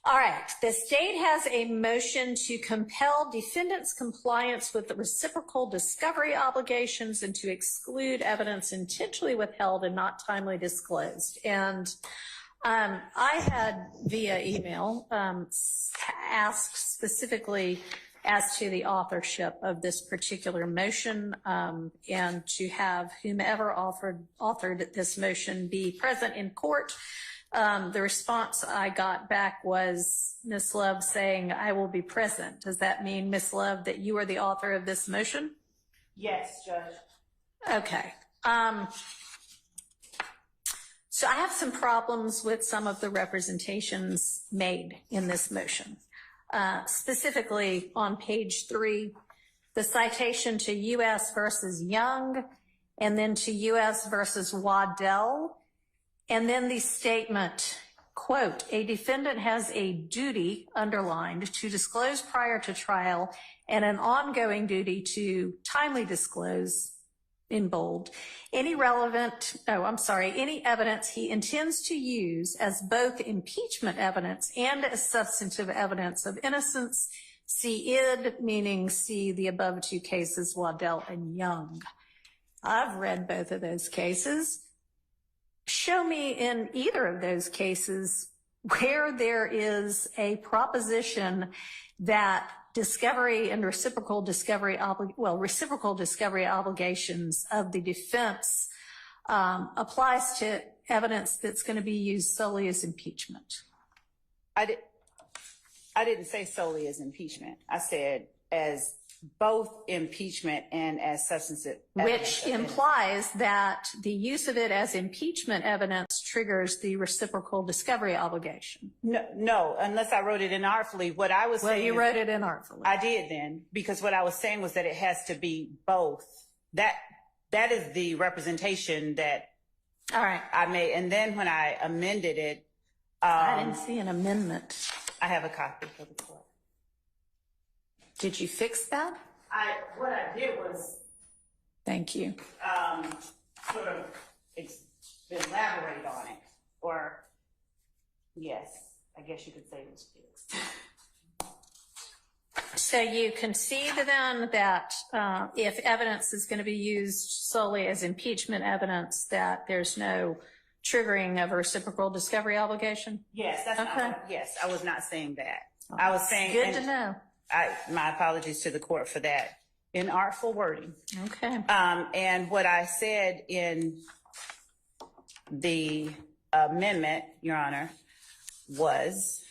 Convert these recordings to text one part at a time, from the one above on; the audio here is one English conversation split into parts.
All right. The state has a motion to compel defendants' compliance with the reciprocal discovery obligations and to exclude evidence intentionally withheld and not timely disclosed. And I had via email asked specifically as to the authorship of this particular motion and to have whomever authored this motion be present in court. The response I got back was Ms. Love saying, I will be present. Does that mean, Ms. Love, that you are the author of this motion? Yes, Judge. Okay. So I have some problems with some of the representations made in this motion. Specifically on page 3, the citation to U.S. versus Young, and then to U.S. versus Waddell. And then the statement, quote, a defendant has a duty, underlined, to disclose prior to trial and an ongoing duty to timely disclose, in bold, any evidence he intends to use as both impeachment evidence and as substantive evidence of innocence. See id, meaning see the above two cases, Waddell and Young. I've read both of those cases. Show me in either of those cases where there is a proposition that discovery and reciprocal discovery obligations of the defense applies to evidence that's going to be used solely as impeachment. I didn't say solely as impeachment. I said as both impeachment and as substantive evidence. Which implies that the use of it as impeachment evidence triggers the reciprocal discovery obligation. No, unless I wrote it inartfully. What I was saying. Well, you wrote it inartfully. I did then, because what I was saying was that it has to be both. That is the representation that all right. I made. And then when I amended it. I didn't see an amendment. I have a copy for the court. Did you fix that? What I did was. Thank you. Sort of elaborate on it, or yes, I guess you could say it was fixed. So you concede then that if evidence is going to be used solely as impeachment evidence, that there's no triggering of a reciprocal discovery obligation? Yes, that's okay. Yes, I was not saying that. Oh, I was saying. Good to know. My apologies to the court for that inartful wording. Okay. And what I said in the amendment, Your Honor, was.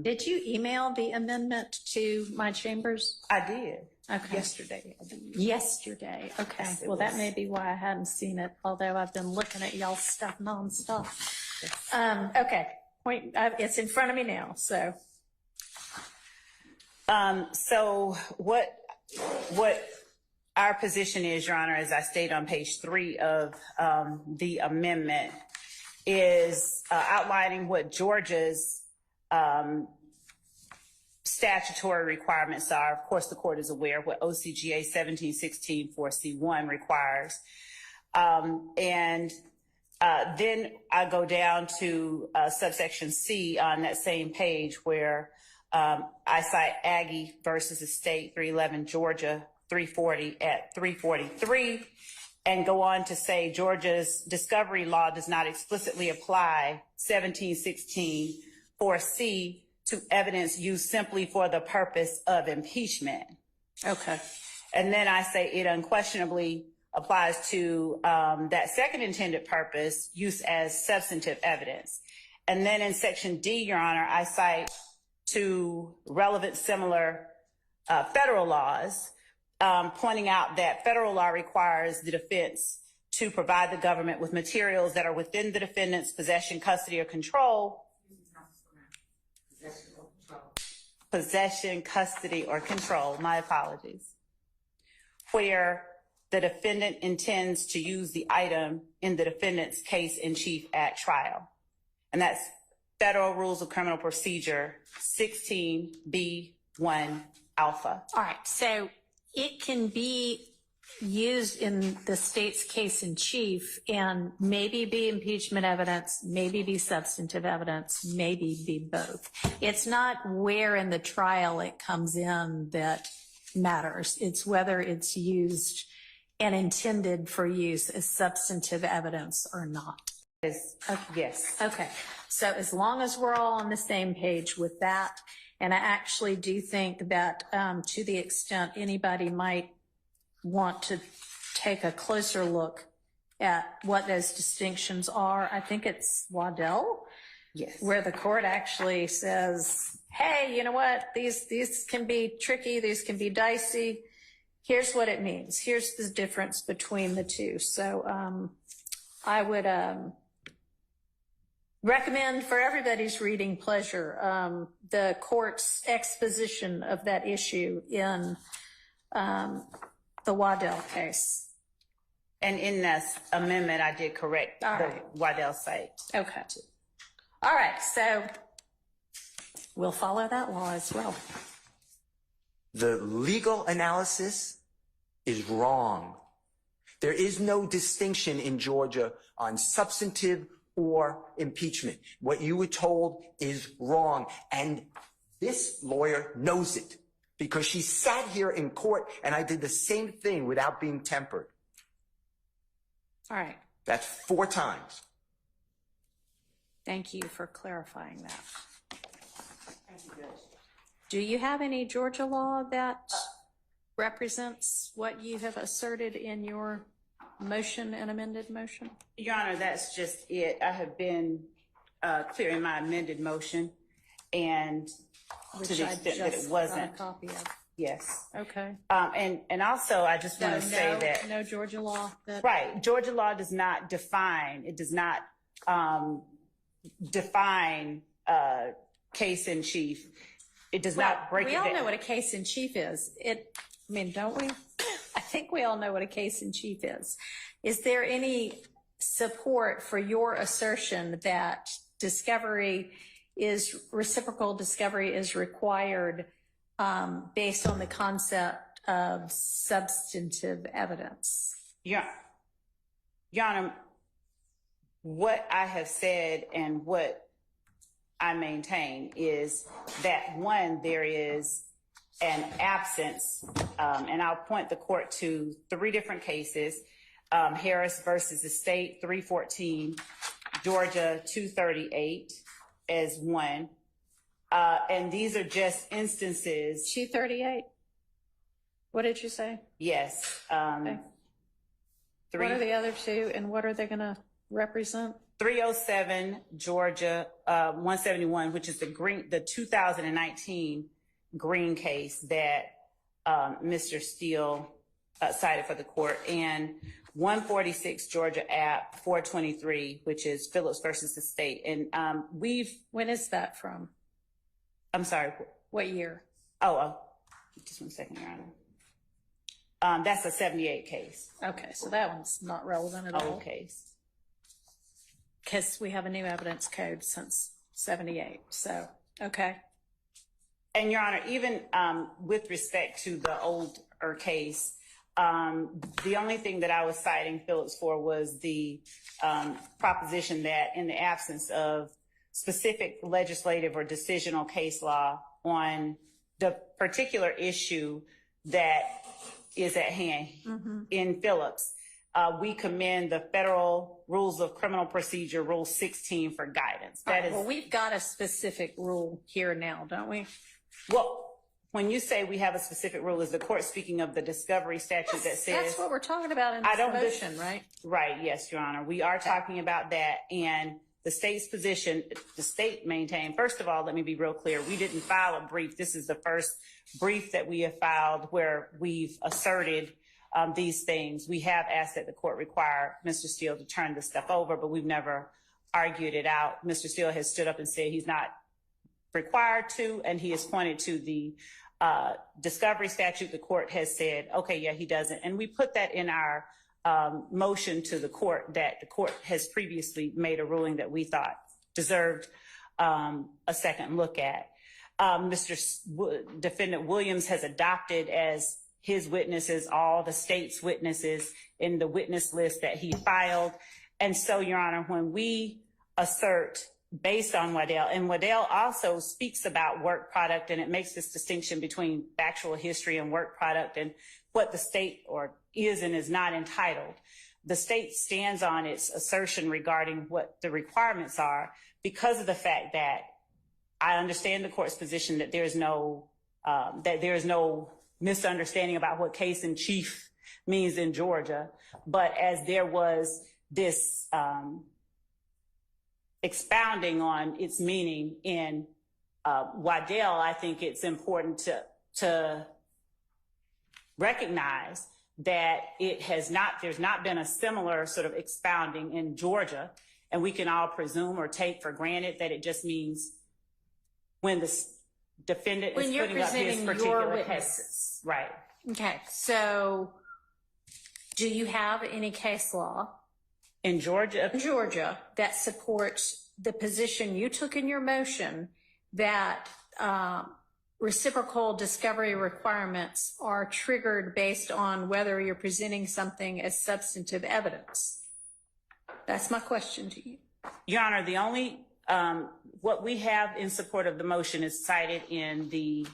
Did you email the amendment to my chambers? I did. Okay. Yesterday. Yesterday. Okay. Yes, well, that may be why I hadn't seen it, although I've been looking at y'all's stuff nonstop. Yes. Okay. It's in front of me now, so. So what our position is, Your Honor, as I state on page 3 of the amendment, is outlining what Georgia's statutory requirements are. Of course, the court is aware of what OCGA 1716 4C1 requires. And then I go down to subsection C on that same page where I cite Aggie versus the state 311 Georgia 340 at 343 and go on to say Georgia's discovery law does not explicitly apply 1716 4C to evidence used simply for the purpose of impeachment. Okay. And then I say it unquestionably applies to that second intended purpose, use as substantive evidence. And then in section D, Your Honor, I cite to relevant similar federal laws, pointing out that federal law requires the defense to provide the government with materials that are within the defendant's possession, custody, or control. Possession, custody, or control. My apologies. Where the defendant intends to use the item in the defendant's case in chief at trial. And that's Federal Rules of Criminal Procedure 16B1 alpha. All right. So it can be used in the state's case in chief and maybe be impeachment evidence, maybe be substantive evidence, maybe be both. It's not where in the trial it comes in that matters. It's whether it's used and intended for use as substantive evidence or not. Yes. Okay. So as long as we're all on the same page with that, and I actually do think that to the extent anybody might want to take a closer look at what those distinctions are, I think it's Waddell, Yes. where the court actually says, hey, you know what, these can be tricky, these can be dicey. Here's what it means. Here's the difference between the two. So I would recommend for everybody's reading pleasure the court's exposition of that issue in the Waddell case. And in this amendment, I did correct the Waddell site. Okay. All right, so we'll follow that law as well. The legal analysis is wrong. There is no distinction in Georgia on substantive or impeachment. What you were told is wrong. And this lawyer knows it because she sat here in court and I did the same thing without being tempered. All right. That's 4 times. Thank you for clarifying that. Do you have any Georgia law that represents what you have asserted in your motion and amended motion? Your Honor, that's just it. I have been clear in my amended motion, and Which to the I extent that just it wasn't. got a copy of. Yes. Okay. And also, I just want to say that no Georgia law that. right, Georgia law does not define. It does not define case in chief. It does not break We it all down. know what a case in chief is. Don't we? I think we all know what a case in chief is. Is there any support for your assertion that reciprocal discovery is required based on the concept of substantive evidence? Your Honor, what I have said and what I maintain is that, one, there is an absence, and I'll point the court to 3 different cases, Harris versus the state, 314, Georgia 238 as one. And these are just instances. 238? What did you say? Yes. Okay. What are the other 2 and what are they going to represent? 307 Georgia 171, which is the 2019 Green case that Mr. Steele cited for the court, and 146 Georgia App 423, which is Phillips versus the state. And When is that from? I'm sorry. What year? Just 1 second, Your Honor. That's a 78 case. Okay, so that one's not relevant at all. Old case. Because we have a new evidence code since 78. So, okay. And Your Honor, even with respect to the older case, the only thing that I was citing Phillips for was the proposition that in the absence of specific legislative or decisional case law on the particular issue that is at hand in Phillips, we commend the Federal Rules of Criminal Procedure, Rule 16, for guidance. Well, we've got a specific rule here now, don't we? Well, when you say we have a specific rule, is the court speaking of the discovery statute that says... That's what we're talking about in this motion, right? Right, yes, Your Honor. We are talking about that, and the state's position, the state maintained. First of all, let me be real clear. We didn't file a brief. This is the first brief that we have filed where we've asserted these things. We have asked that the court require Mr. Steele to turn this stuff over, but we've never argued it out. Mr. Steele has stood up and said he's not required to, and he has pointed to the discovery statute. The court has said, okay, yeah, he doesn't. And we put that in our motion to the court, that the court has previously made a ruling that we thought deserved a second look at. Defendant Williams has adopted as his witnesses, all the state's witnesses in the witness list that he filed. And so, Your Honor, when we assert based on Waddell, and Waddell also speaks about work product, and it makes this distinction between factual history and work product and what the state or is and is not entitled. The state stands on its assertion regarding what the requirements are because of the fact that I understand the court's position that there is no misunderstanding about what case in chief means in Georgia. But as there was this expounding on its meaning in Waddell, I think it's important to recognize that there's not been a similar sort of expounding in Georgia, and we can all presume or take for granted that it just means when the defendant is putting up his particular case. Right. Okay. So do you have any case law in Georgia that supports the position you took in your motion that reciprocal discovery requirements are triggered based on whether you're presenting something as substantive evidence? That's my question to you. Your Honor, the only what we have in support of the motion is cited in the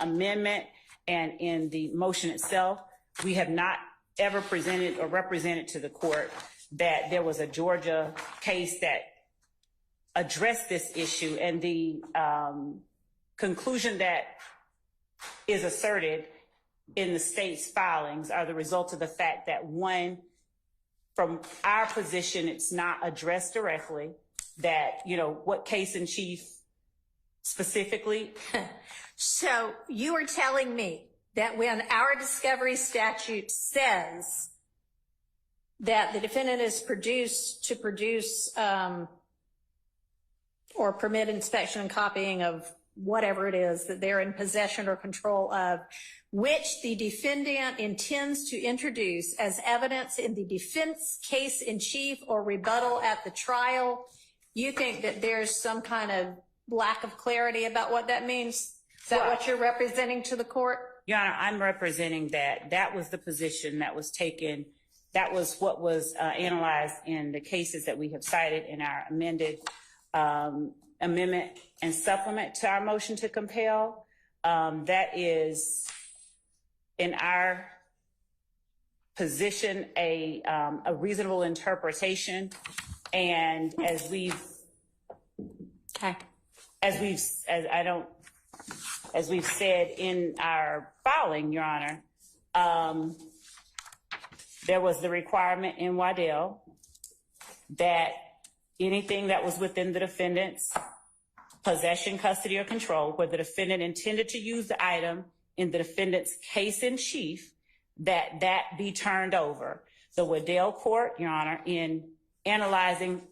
amendment and in the motion itself. We have not ever presented or represented to the court that there was a Georgia case that addressed this issue, and the conclusion that is asserted in the state's filings are the result of the fact that, one, from our position, it's not addressed directly, that, what case in chief specifically. So you are telling me that when our discovery statute says that the defendant is to produce or permit inspection and copying of whatever it is that they're in possession or control of, which the defendant intends to introduce as evidence in the defense case in chief or rebuttal at the trial, you think that there's some kind of lack of clarity about what that means? Is that what you're representing to the court? Your Honor, I'm representing that was the position that was taken. That was what was analyzed in the cases that we have cited in our amended amendment and supplement to our motion to compel. That is, in our position, a reasonable interpretation. And as we've said in our filing, Your Honor, there was the requirement in Waddell that anything that was within the defendant's possession, custody, or control, where the defendant intended to use the item in the defendant's case in chief, that be turned over. The Waddell court, Your Honor, in analyzing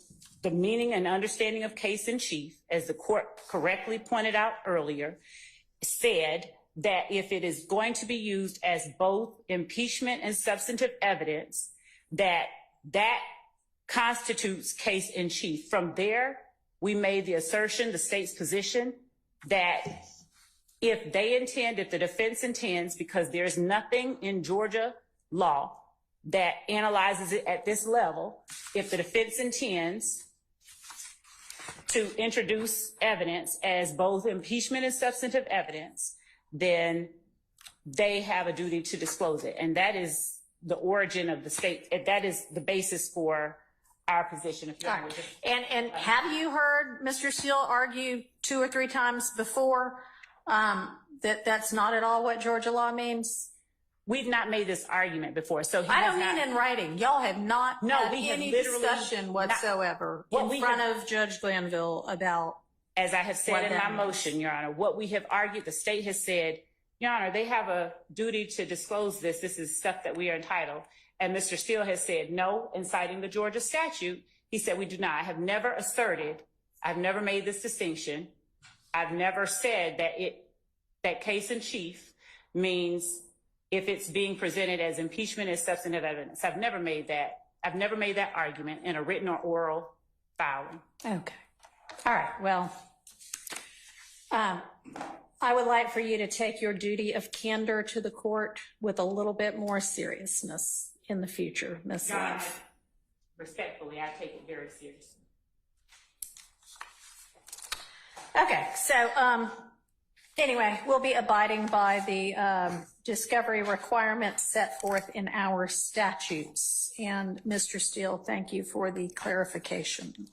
the meaning and understanding of case in chief, as the court correctly pointed out earlier, said that if it is going to be used as both impeachment and substantive evidence, that constitutes case in chief. From there, we made the assertion, the state's position, that if the defense intends, because there's nothing in Georgia law that analyzes it at this level, if the defense intends to introduce evidence as both impeachment and substantive evidence, then they have a duty to disclose it. And that is the origin of the state. That is the basis for our position. And have you heard Mr. Steele argue 2 or 3 times before that that's not at all what Georgia law means? We've not made this argument before. So I don't mean in writing. Y'all have not had any discussion whatsoever in front of Judge Glanville about. As I have said in my motion, Your Honor, what we have argued, the state has said, Your Honor, they have a duty to disclose this. This is stuff that we are entitled. And Mr. Steele has said no, in citing the Georgia statute. He said we do not. I have never asserted, I've never made this distinction. I've never said that case in chief means if it's being presented as impeachment as substantive evidence. I've never made that argument in a written or oral filing. Okay. All right. Well, I would like for you to take your duty of candor to the court with a little bit more seriousness in the future, Ms. Love. Respectfully, I take it very seriously. Okay, so anyway, we'll be abiding by the discovery requirements set forth in our statutes. And Mr. Steele, thank you for the clarification.